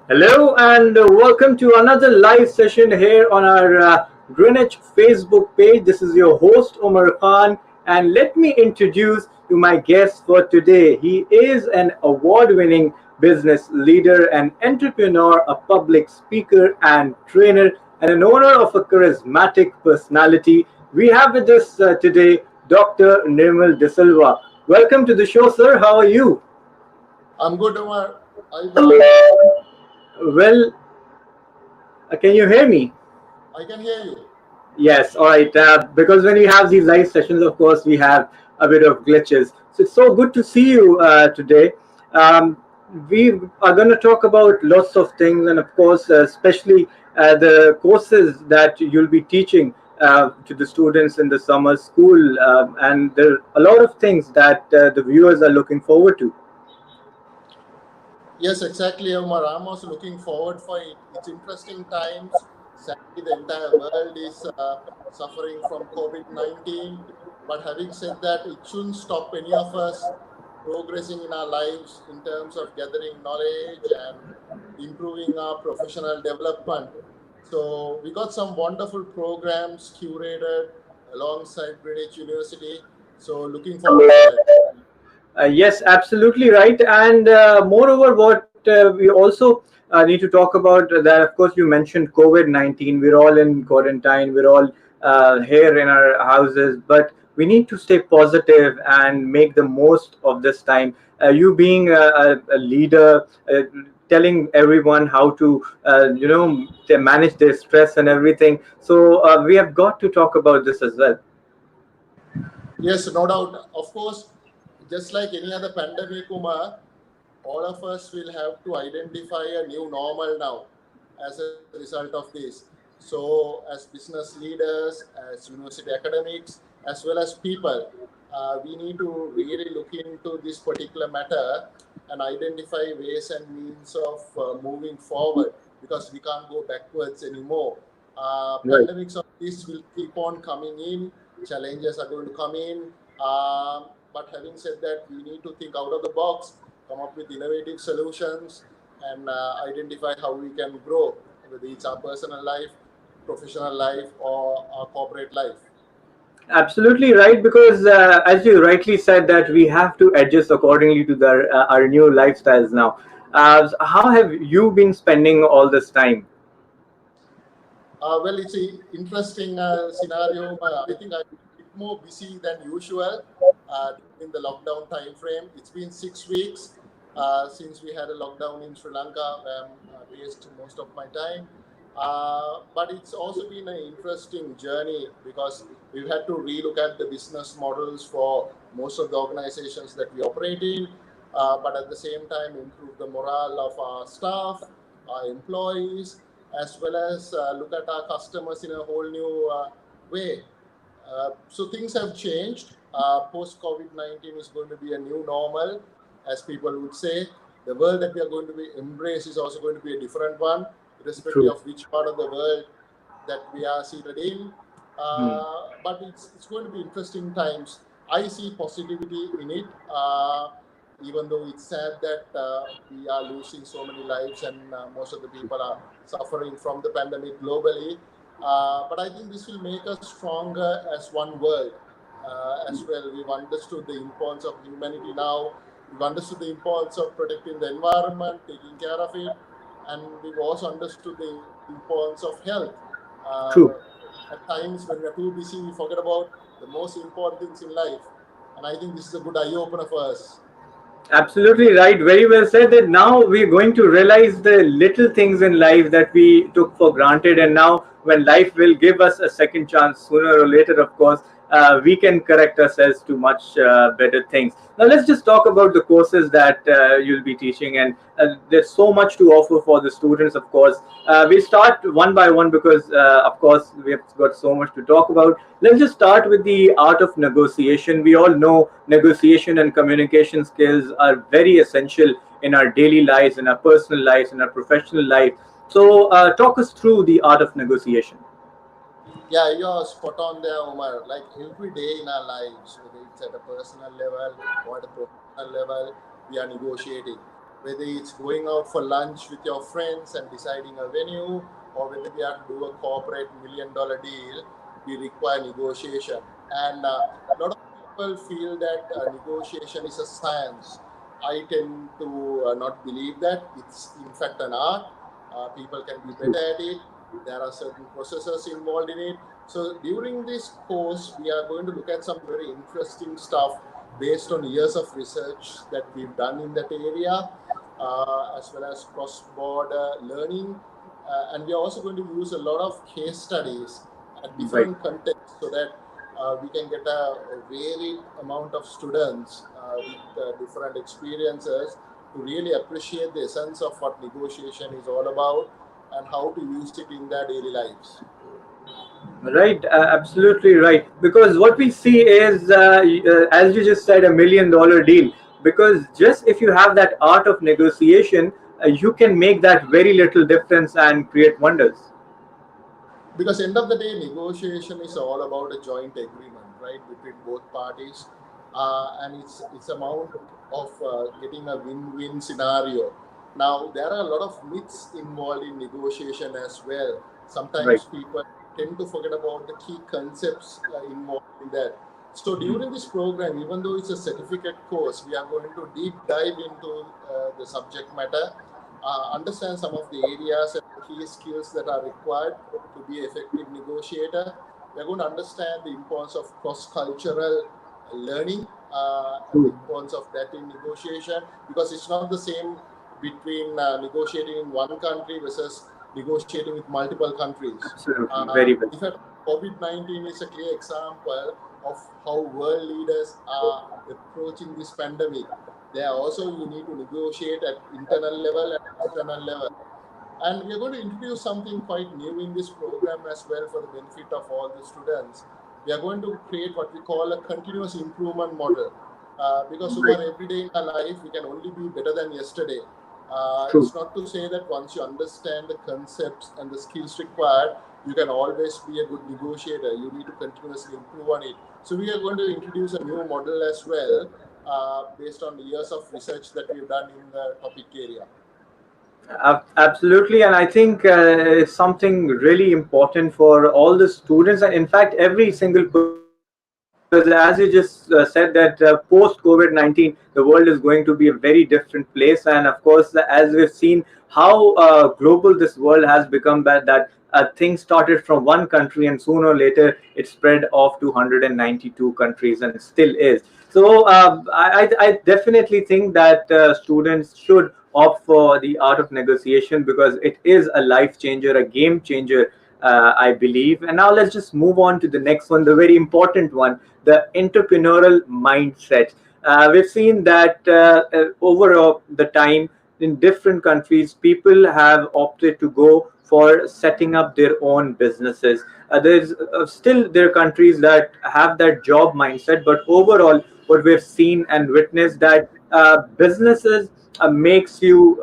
Hello and welcome to another live session here on our Greenwich Facebook page. This is your host Omar Khan, and let me introduce you my guest for today. He is an award-winning business leader, an entrepreneur, a public speaker and trainer, and an owner of a charismatic personality. We have with us today Dr. Nirmal De Silva. Welcome to the show, sir. How are you? I'm good, Omar. How you doing? Well, can you hear me? I can hear you. Yes, all right. Because when we have these live sessions, of course, we have a bit of glitches. So it's so good to see you today. Um, we are going to talk about lots of things, and of course, especially the courses that you'll be teaching to the students in the summer school. And there are a lot of things that the viewers are looking forward to. Yes, exactly, Omar. I'm also looking forward for it. It's interesting times. Sadly, the entire world is suffering from COVID-19. But having said that, it shouldn't stop any of us progressing in our lives in terms of gathering knowledge and improving our professional development. So we got some wonderful programs curated alongside Greenwich University. So looking forward for that. Yes, absolutely right. And moreover, what we also need to talk about that, of course, you mentioned COVID-19. We're all in quarantine. We're all here in our houses, but we need to stay positive and make the most of this time. You being a leader, telling everyone how to, to manage their stress and everything. So we have got to talk about this as well. Yes, no doubt. Of course, just like any other pandemic, Umar, all of us will have to identify a new normal now as a result of this. So, as business leaders, as university academics, as well as people, we need to really look into this particular matter and identify ways and means of moving forward because we can't go backwards anymore. Right. Pandemics of this will keep on coming in, challenges are going to come in. But having said that, we need to think out of the box, come up with innovative solutions, and identify how we can grow, whether it's our personal life, professional life, or our corporate life. Absolutely right, because as you rightly said, that we have to adjust accordingly to our new lifestyles now. How have you been spending all this time? Well, it's an interesting scenario. I think I'm a bit more busy than usual during the lockdown time frame. It's been 6 weeks since we had a lockdown in Sri Lanka, where I'm based most of my time. But it's also been an interesting journey because we've had to relook at the business models for most of the organizations that we operate in, but at the same time improve the morale of our staff, our employees, as well as look at our customers in a whole new way. So things have changed. Post COVID 19 is going to be a new normal, as people would say. The world that we are going to be embrace is also going to be a different one, irrespective True. of which part of the world that we are seated in. Hmm. But it's going to be interesting times. I see positivity in it, even though it's sad that we are losing so many lives and most of the people are suffering from the pandemic globally. But I think this will make us stronger as one world as well. We've understood the importance of humanity now. We've understood the importance of protecting the environment, taking care of it, and we've also understood the importance of health. Uh, True. at times when we're too busy, we forget about the most important things in life. And I think this is a good eye opener for us. Absolutely right. Very well said. That now we're going to realize the little things in life that we took for granted, and now when life will give us a second chance, sooner or later, of course, we can correct ourselves to much better things. Now, let's just talk about the courses that you'll be teaching, and there's so much to offer for the students. Of course, we start one by one because, of course, we have got so much to talk about. Let's just start with the art of negotiation. We all know negotiation and communication skills are very essential in our daily lives, in our personal lives, in our professional life. So, talk us through the art of negotiation. Yeah, you're spot on there, Omar. Like every day in our lives, whether it's at a personal level or at a professional level, we are negotiating. whether it's going out for lunch with your friends and deciding a venue, or whether we have to do a corporate $1 million deal, we require negotiation. And a lot of people feel that negotiation is a science. I tend to not believe that. It's in fact an art. People can be better at it. There are certain processes involved in it. So during this course, we are going to look at some very interesting stuff based on years of research that we've done in that area, as well as cross-border learning. And we are also going to use a lot of case studies at Right. different contexts so that we can get a varied amount of students with different experiences to really appreciate the essence of what negotiation is all about and how to use it in their daily lives. Right, absolutely right. Because what we see is, as you just said, $1 million deal. Because just if you have that art of negotiation, you can make that very little difference and create wonders. Because end of the day, negotiation is all about a joint agreement, right, between both parties, and it's amount of getting a win-win scenario. Now there are a lot of myths involved in negotiation as well. Right. Sometimes people tend to forget about the key concepts involved in that. So during this program, even though it's a certificate course, we are going to deep dive into the subject matter, understand some of the areas and key skills that are required to be an effective negotiator. We're going to understand the importance of cross-cultural learning and the True. importance of that in negotiation, because it's not the same between negotiating in one country versus negotiating with multiple countries. Absolutely. Very well In said. fact, COVID-19 is a clear example of how world leaders are approaching this pandemic. There also you need to negotiate at internal level and external level. And we are going to introduce something quite new in this program as well for the benefit of all the students. We are going to create what we call a continuous improvement model. Because Right. Umar, every day in our life, we can only be better than yesterday. True. It's not to say that once you understand the concepts and the skills required, you can always be a good negotiator. You need to continuously improve on it. So we are going to introduce a new model as well, based on years of research that we've done in the topic area. Absolutely, and I think it's something really important for all the students, and in fact, every single person. Because as you just said that post COVID-19, the world is going to be a very different place, and of course, as we've seen how global this world has become, that things started from one country and sooner or later it spread off to 192 countries and still is. So I definitely think that students should opt for the art of negotiation because it is a life changer, a game changer, I believe. And now let's just move on to the next one, the very important one, the entrepreneurial mindset. We've seen that over the time in different countries, people have opted to go for setting up their own businesses. There's still there are countries that have that job mindset, but overall, what we've seen and witnessed that businesses makes you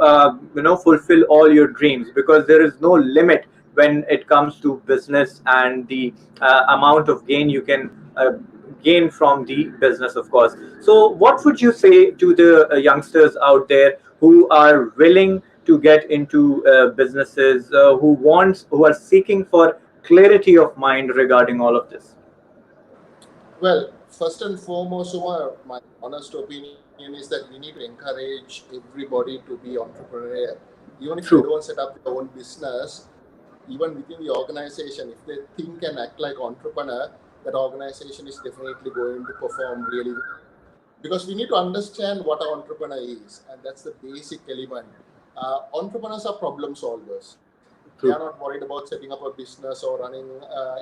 fulfill all your dreams because there is no limit when it comes to business and the amount of gain you can gain from the business, of course. So what would you say to the youngsters out there who are willing to get into businesses, who are seeking for clarity of mind regarding all of this? Well, first and foremost, Umar, my honest opinion is that we need to encourage everybody to be entrepreneurial. Even if they True. don't set up their own business, even within the organization, if they think and act like entrepreneur, that organization is definitely going to perform really well. Because we need to understand what an entrepreneur is, and that's the basic element. Entrepreneurs are problem solvers. They are not True. worried about setting up a business or running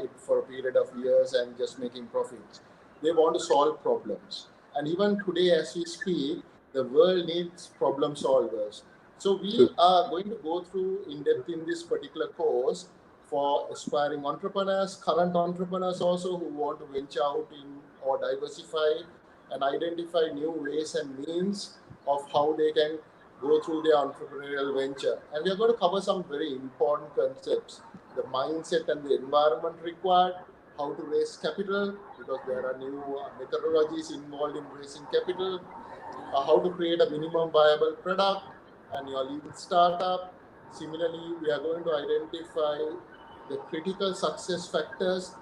it for a period of years and just making profits. They want to solve problems. And even today, as we speak, the world needs problem solvers. So True. we are going to go through in depth in this particular course for aspiring entrepreneurs, current entrepreneurs also who want to venture out in or diversify and identify new ways and means of how they can go through their entrepreneurial venture. And we are going to cover some very important concepts, the mindset and the environment required, how to raise capital, because there are new methodologies involved in raising capital, how to create a minimum viable product, and your lean startup. Similarly, we are going to identify the critical success factors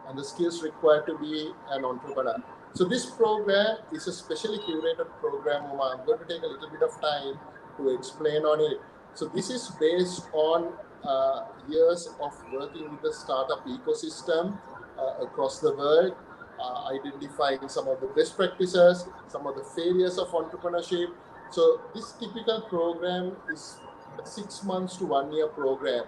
and the skills required to be an entrepreneur. So this program is a specially curated program. I'm going to take a little bit of time to explain on it. So this is based on years of working with the startup ecosystem across the world, identifying some of the best practices, some of the failures of entrepreneurship. So this typical program is a 6 months to 1 year program.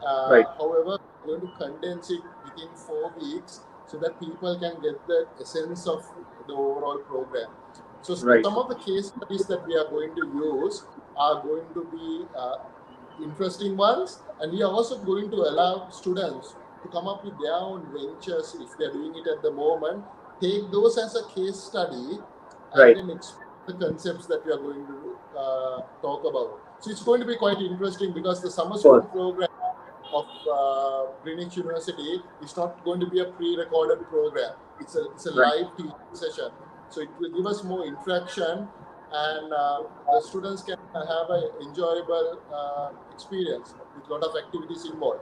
Right. However, we're going to condense it within 4 weeks so that people can get the essence of the overall program. So some Right. of the case studies that we are going to use are going to be interesting ones, and we are also going to allow students to come up with their own ventures if they are doing it at the moment. Take those as a case study, and Right. then explain the concepts that we are going to talk about. So it's going to be quite interesting because the summer Of school course. program of Greenwich University is not going to be a pre-recorded program. It's a Right. live teaching session, so it will give us more interaction, and the students can have an enjoyable experience with a lot of activities involved.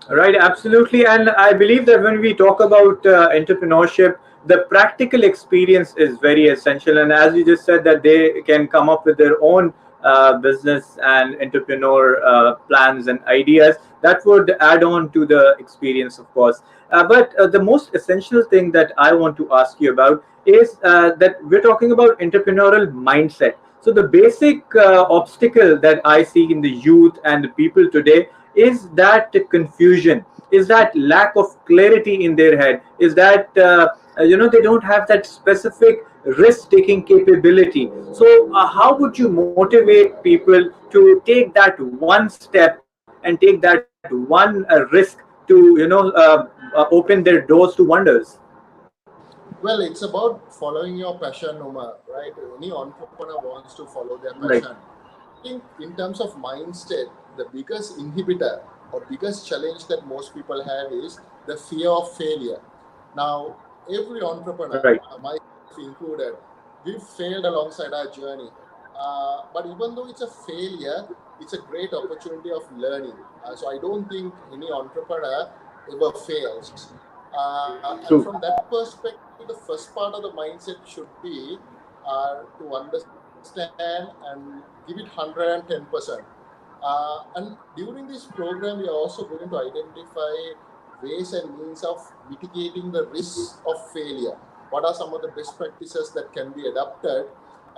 Right, absolutely. And I believe that when we talk about entrepreneurship, the practical experience is very essential. And as you just said, that they can come up with their own business and entrepreneur plans and ideas that would add on to the experience, of course. But the most essential thing that I want to ask you about is that we're talking about entrepreneurial mindset. So the basic obstacle that I see in the youth and the people today is that confusion, is that lack of clarity in their head, is that they don't have that specific risk taking capability. So how would you motivate people to take that one step and take that one risk to open their doors to wonders? Well, it's about following your passion, Umar, right? Any entrepreneur wants to follow their Right. passion. I think in terms of mindset, the biggest inhibitor or biggest challenge that most people have is the fear of failure. Now, every entrepreneur, Right. myself included, we've failed alongside our journey. But even though it's a failure, it's a great opportunity of learning. So I don't think any entrepreneur ever fails. And from True. that perspective, the first part of the mindset should be to understand and give it 110%. And during this program, we are also going to identify ways and means of mitigating the risks of failure. What are some of the best practices that can be adopted,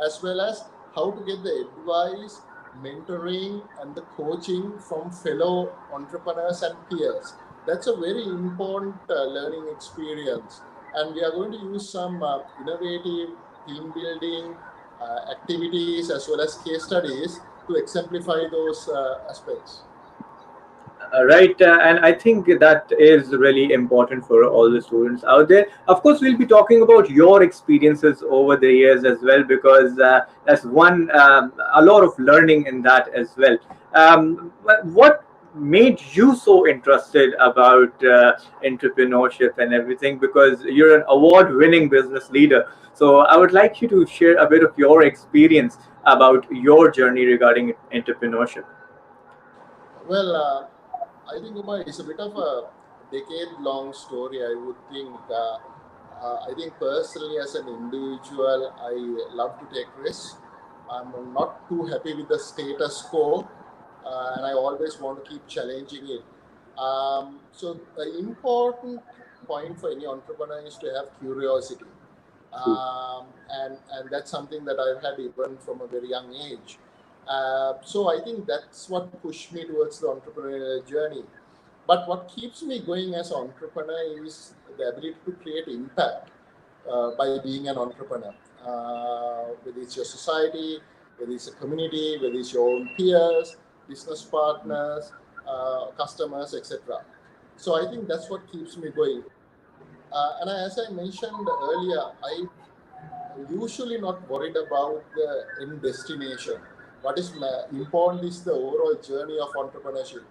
as well as how to get the advice, mentoring, and the coaching from fellow entrepreneurs and peers. That's a very important learning experience. And we are going to use some innovative team building activities as well as case studies to exemplify those aspects. Right, and I think that is really important for all the students out there. Of course, we'll be talking about your experiences over the years as well, because that's one a lot of learning in that as well. But what made you so interested about entrepreneurship and everything? Because you're an award-winning business leader, so I would like you to share a bit of your experience about your journey regarding entrepreneurship. Well, I think Umar, it's a bit of a decade-long story. I would think. I think personally, as an individual, I love to take risks. I'm not too happy with the status quo, and I always want to keep challenging it. So, the important point for any entrepreneur is to have curiosity, True. and that's something that I've had even from a very young age. So I think that's what pushed me towards the entrepreneurial journey. But what keeps me going as an entrepreneur is the ability to create impact by being an entrepreneur. Whether it's your society, whether it's a community, whether it's your own peers, business partners, customers, etc. So I think that's what keeps me going. And as I mentioned earlier, I usually not worried about the end destination. What is important is the overall journey of entrepreneurship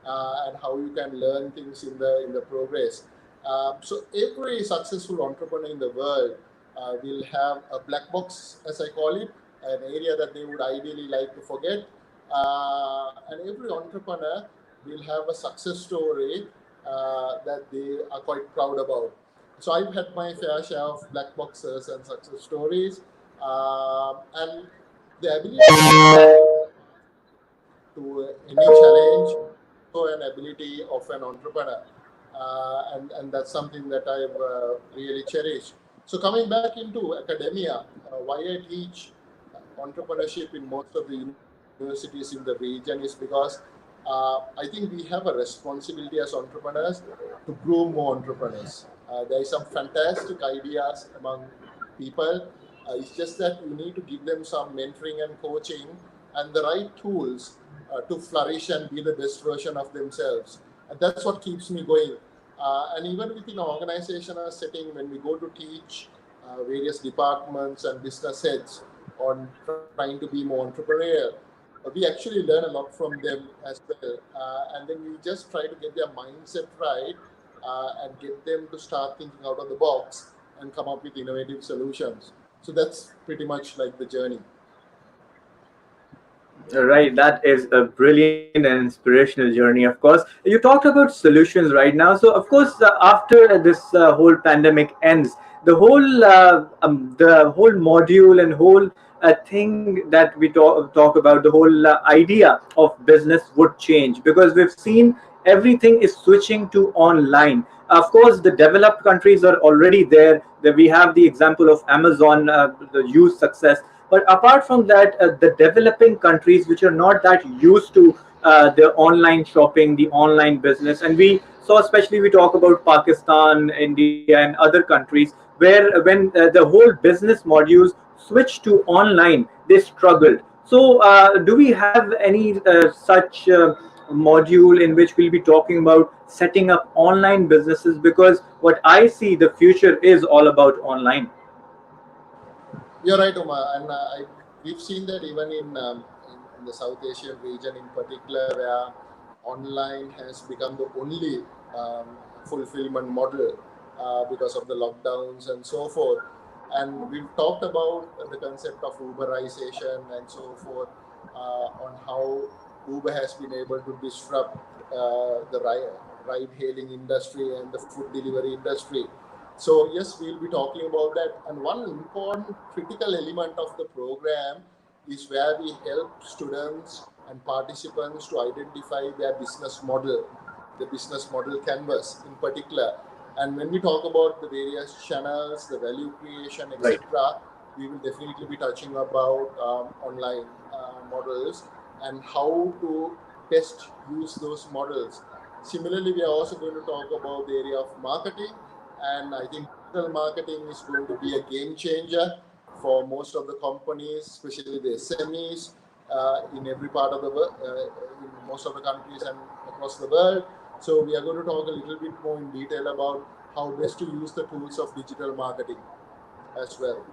and how you can learn things in the progress. So every successful entrepreneur in the world will have a black box, as I call it, an area that they would ideally like to forget. And every entrepreneur will have a success story that they are quite proud about. So I've had my fair share of black boxes and success stories, and the ability to any challenge, also an ability of an entrepreneur, and that's something that I've really cherished. So coming back into academia, why I teach entrepreneurship in most of the universities in the region is because I think we have a responsibility as entrepreneurs to groom more entrepreneurs. There is some fantastic ideas among people. It's just that you need to give them some mentoring and coaching and the right tools to flourish and be the best version of themselves. And that's what keeps me going. And even within an organizational setting, when we go to teach various departments and business heads on trying to be more entrepreneurial, we actually learn a lot from them as well. And then we just try to get their mindset right and get them to start thinking out of the box and come up with innovative solutions. So that's pretty much like the journey. Right, that is a brilliant and inspirational journey, of course. You talked about solutions right now. So, of course, after this whole pandemic ends, the whole module and whole thing that we talk about, the whole idea of business would change, because we've seen everything is switching to online. Of course, the developed countries are already there. We have the example of Amazon, the huge success. But apart from that, the developing countries which are not that used to the online shopping, the online business, and we saw, especially we talk about Pakistan, India, and other countries, where when the whole business modules switched to online, they struggled. So, do we have any such module in which we'll be talking about setting up online businesses? Because what I see, the future is all about online. You're right, Uma, and we've seen that even in the South Asian region in particular, where online has become the only fulfillment model because of the lockdowns and so forth. And we've talked about the concept of Uberization and so forth on how Uber has been able to disrupt the ride-hailing industry and the food delivery industry. So yes, we'll be talking about that. And one important critical element of the program is where we help students and participants to identify their business model, the business model canvas in particular. And when we talk about the various channels, the value creation, Right. etc., we will definitely be touching about online models and how to best use those models. Similarly, we are also going to talk about the area of marketing, and I think digital marketing is going to be a game changer for most of the companies, especially the SMEs in every part of the world, in most of the countries and across the world. So we are going to talk a little bit more in detail about how best to use the tools of digital marketing as well.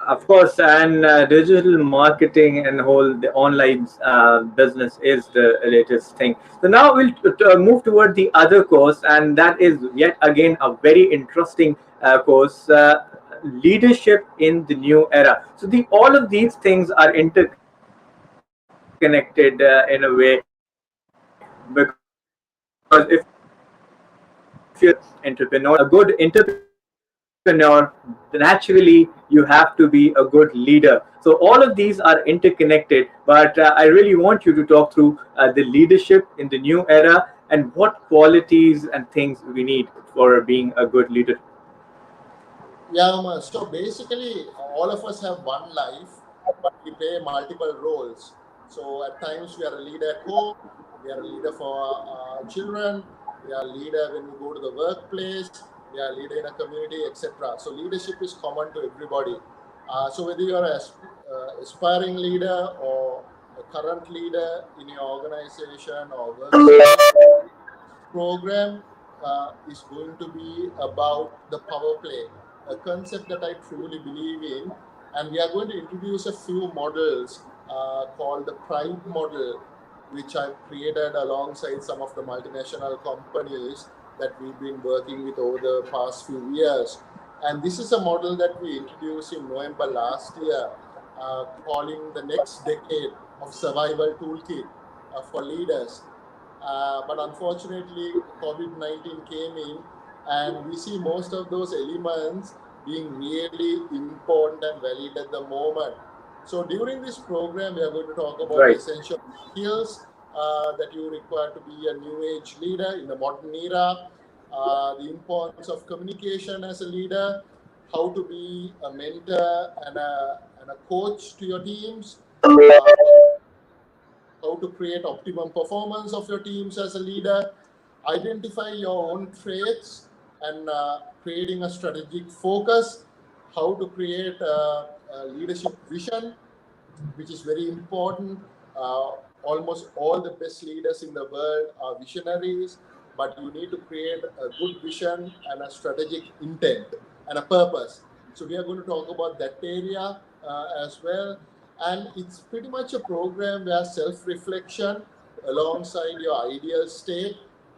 Of course, and digital marketing and whole the online business is the latest thing. So now we'll move toward the other course, and that is yet again a very interesting course. Leadership in the new era. So the all of these things are interconnected in a way, because if you're a good entrepreneur, naturally you have to be a good leader. So all of these are interconnected. But I really want you to talk through the leadership in the new era and what qualities and things we need for being a good leader. Yeah, so basically, all of us have one life, but we play multiple roles. So at times, we are a leader at home, we are a leader for children, we are a leader when we go to the workplace, we are a leader in a community, etc. So leadership is common to everybody. So whether you are an aspiring leader or a current leader in your organization or workspace, program is going to be about the power play, a concept that I truly believe in. And we are going to introduce a few models called the Pride model, which I've created alongside some of the multinational companies that we've been working with over the past few years. And this is a model that we introduced in November last year. calling the next decade of survival toolkit for leaders. But unfortunately, COVID 19 came in, and we see most of those elements being really important and valid at the moment. So, during this program, we are going to talk about the Right. essential skills that you require to be a new age leader in the modern era, the importance of communication as a leader, how to be a mentor and a coach to your teams, uh, how to create optimum performance of your teams as a leader, identify your own traits and creating a strategic focus, how to create a leadership vision, which is very important. Almost all the best leaders in the world are visionaries, but you need to create a good vision and a strategic intent and a purpose. So we are going to talk about that area as well. And it's pretty much a program where self-reflection alongside your ideal state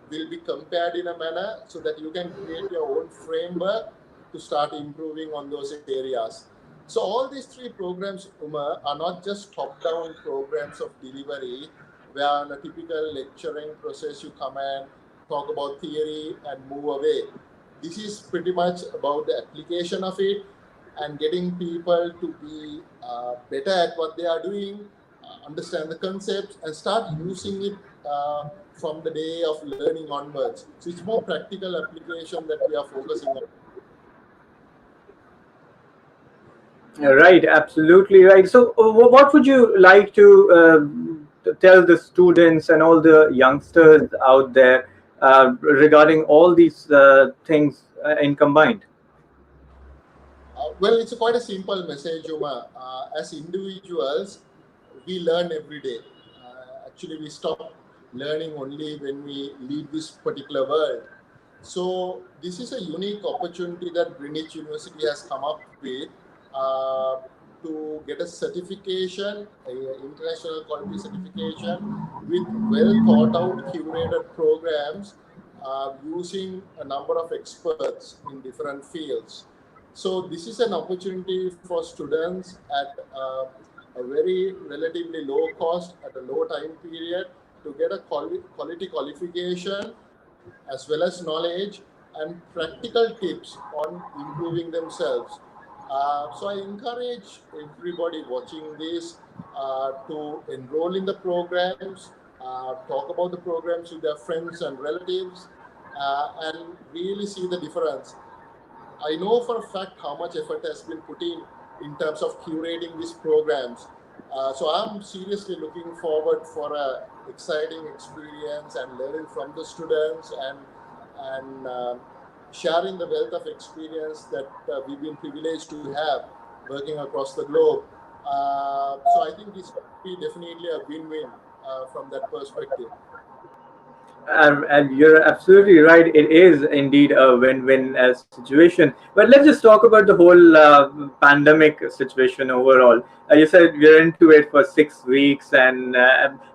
will be compared in a manner so that you can create your own framework to start improving on those areas. So all these three programs, Umar, are not just top-down programs of delivery, where in a typical lecturing process you come and talk about theory and move away. This is pretty much about the application of it and getting people to be better at what they are doing, understand the concepts, and start using it from the day of learning onwards. So it's more practical application that we are focusing on. Right, absolutely right. So, what would you like to tell the students and all the youngsters out there regarding all these things in combined? Well, it's quite a simple message, Uma. As individuals, we learn every day. Actually, we stop learning only when we leave this particular world. So, this is a unique opportunity that Greenwich University has come up with uh, to get a certification, a international quality certification with well thought out, curated programs using a number of experts in different fields. So this is an opportunity for students at a very relatively low cost at a low time period to get a quality qualification as well as knowledge and practical tips on improving themselves. So I encourage everybody watching this to enroll in the programs, talk about the programs with their friends and relatives, and really see the difference. I know for a fact how much effort has been put in terms of curating these programs. So I'm seriously looking forward for a exciting experience and learning from the students and sharing the wealth of experience that we've been privileged to have working across the globe. So I think this will be definitely a win-win from that perspective. And you're absolutely right. It is indeed a win-win situation. But let's just talk about the whole pandemic situation overall. You said we're into it for 6 weeks, and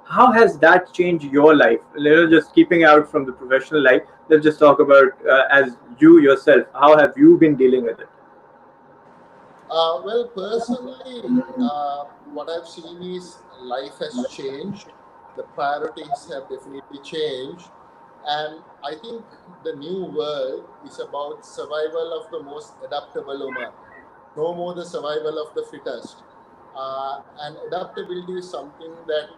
how has that changed your life? Just keeping out from the professional life. Let's just talk about as you yourself. How have you been dealing with it? Well, personally, what I've seen is life has changed. The priorities have definitely changed. And I think the new world is about survival of the most adaptable human. No more the survival of the fittest. And adaptability is something that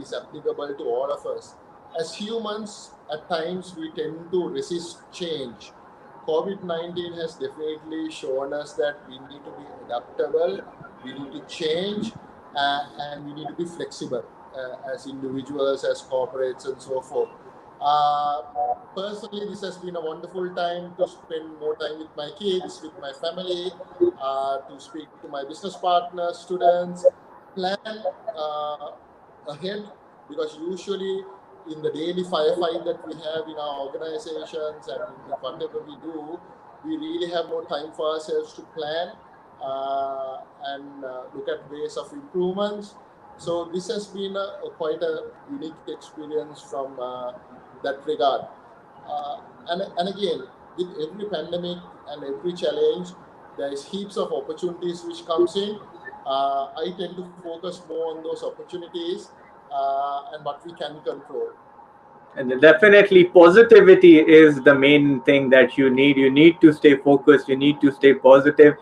is applicable to all of us. As humans, at times we tend to resist change. COVID 19 has definitely shown us that we need to be adaptable, we need to change, and we need to be flexible as individuals, as corporates, and so forth. Uh, Personally, this has been a wonderful time to spend more time with my kids, with my family, to speak to my business partners, students, plan uh, ahead because usually in the daily firefight that we have in our organizations and in whatever we do, we really have no time for ourselves to plan and look at ways of improvements. So this has been quite a unique experience from that regard. And again, with every pandemic and every challenge, there is heaps of opportunities which comes in. I tend to focus more on those opportunities and what we can control. And definitely, positivity is the main thing that you need. You need to stay focused. You need to stay positive.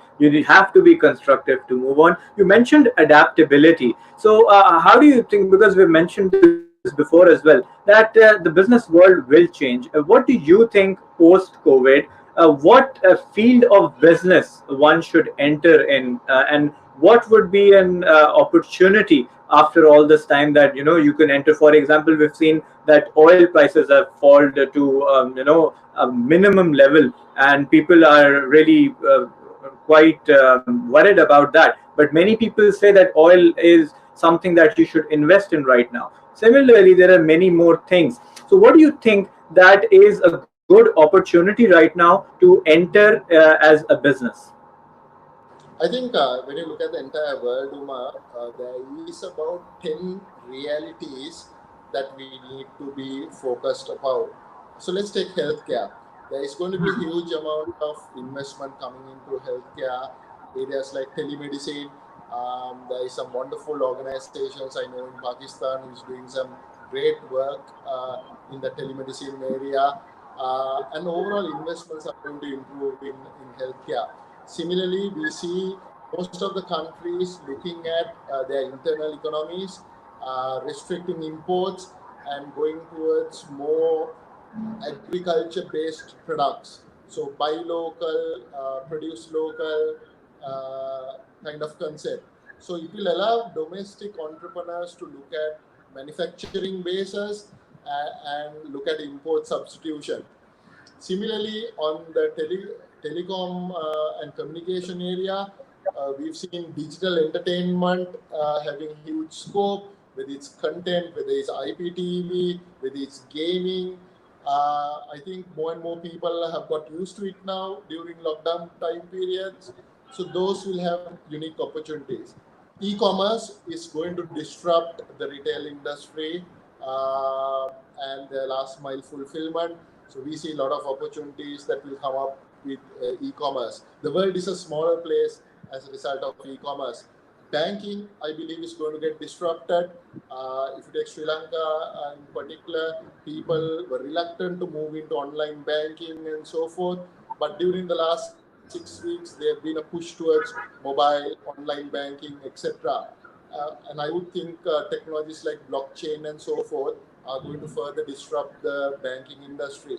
Have to be constructive to move on. You mentioned adaptability. So, how do you think? Because we've mentioned this before as well, that the business world will change. What do you think post COVID? What field of business one should enter in, and what would be an opportunity after all this time that you can enter? For example, we've seen that oil prices have fallen to a minimum level, and people are really quite worried about that. But many people say that oil is something that you should invest in right now. Similarly, there are many more things. So what do you think that is a good opportunity right now to enter as a business? I think when you look at the entire world, Uma, there is about 10 realities that we need to be focused about. So let's take healthcare. There is going to be a huge amount of investment coming into healthcare areas like telemedicine. There is some wonderful organizations I know in Pakistan who is doing some great work in the telemedicine area. And overall investments are going to improve in healthcare. Similarly, we see most of the countries looking at their internal economies, restricting imports, and going towards more agriculture-based products. So buy local, produce local kind of concept. So it will allow domestic entrepreneurs to look at manufacturing bases and look at import substitution. Similarly, on the telecom and communication area, we've seen digital entertainment having huge scope with its content, with its IPTV, with its gaming. I think more and more people have got used to it now during lockdown time periods. So those will have unique opportunities. E-commerce is going to disrupt the retail industry and the last mile fulfillment. So we see a lot of opportunities that will come up with e-commerce. The world is a smaller place as a result of e-commerce. Banking, I believe, is going to get disrupted. If you take Sri Lanka in particular, people were reluctant to move into online banking and so forth. But during the last 6 weeks, there have been a push towards mobile, online banking, etc. And I would think technologies like blockchain and so forth are going to further disrupt the banking industry.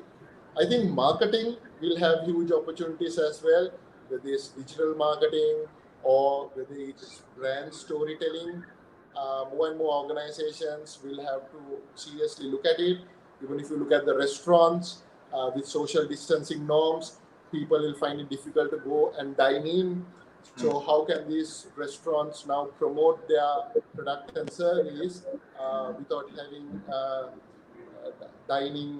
I think marketing will have huge opportunities as well, whether it's digital marketing or whether it's brand storytelling. More and more organizations will have to seriously look at it. Even if you look at the restaurants with social distancing norms, people will find it difficult to go and dine in. So, how can these restaurants now promote their product and service without having dining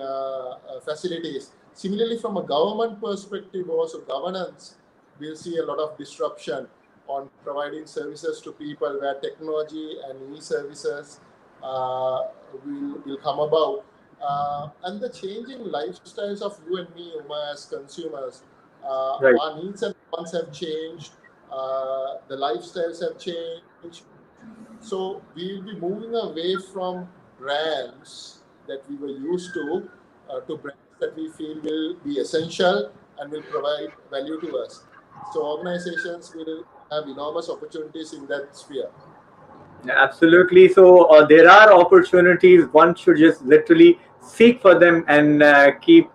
facilities? Similarly, from a government perspective, also governance, we'll see a lot of disruption on providing services to people where technology and e-services will come about. And the changing lifestyles of you and me, Uma, as consumers, Right. our needs and wants have changed, the lifestyles have changed. So we'll be moving away from brands that we were used to brands that we feel will be essential and will provide value to us. So organizations will have enormous opportunities in that sphere. Absolutely. So there are opportunities. One should just literally seek for them and keep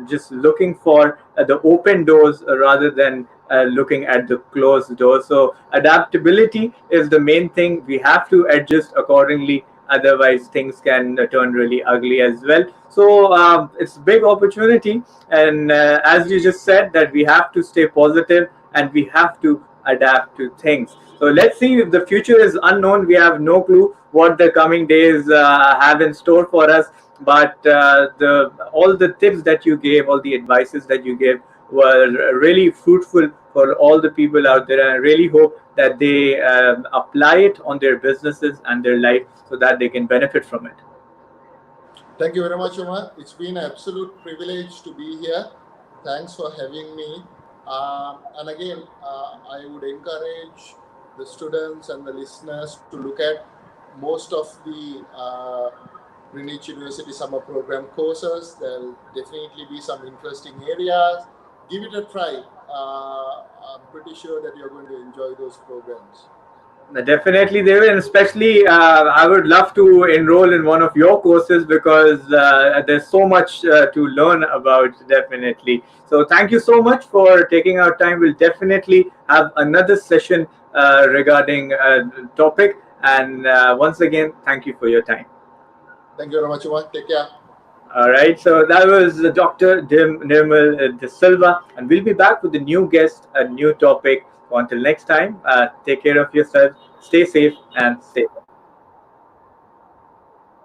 just looking for the open doors rather than looking at the closed doors. So adaptability is the main thing. We have to adjust accordingly. Otherwise, things can turn really ugly as well. So it's a big opportunity, and as you just said, that we have to stay positive and we have to adapt to things. So let's see. If the future is unknown, we have no clue what the coming days have in store for us. But the all the tips that you gave, all the advices that you gave, were really fruitful for all the people out there. And I really hope that they apply it on their businesses and their life so that they can benefit from it. Thank you very much, Umar. It's been an absolute privilege to be here. Thanks for having me. And again, I would encourage the students and the listeners to look at most of the Greenwich University summer program courses. There'll definitely be some interesting areas. Give it a try. I'm pretty sure that you're going to enjoy those programs. Definitely, they will, and especially I would love to enroll in one of your courses because there's so much to learn about. Definitely. So, thank you so much for taking our time. We'll definitely have another session regarding topic. And once again, thank you for your time. Thank you very much, Umar. Take care. All right. So that was Dr. Nirmal De Silva, and we'll be back with a new guest, a new topic. So until next time, take care of yourself, stay safe, and stay.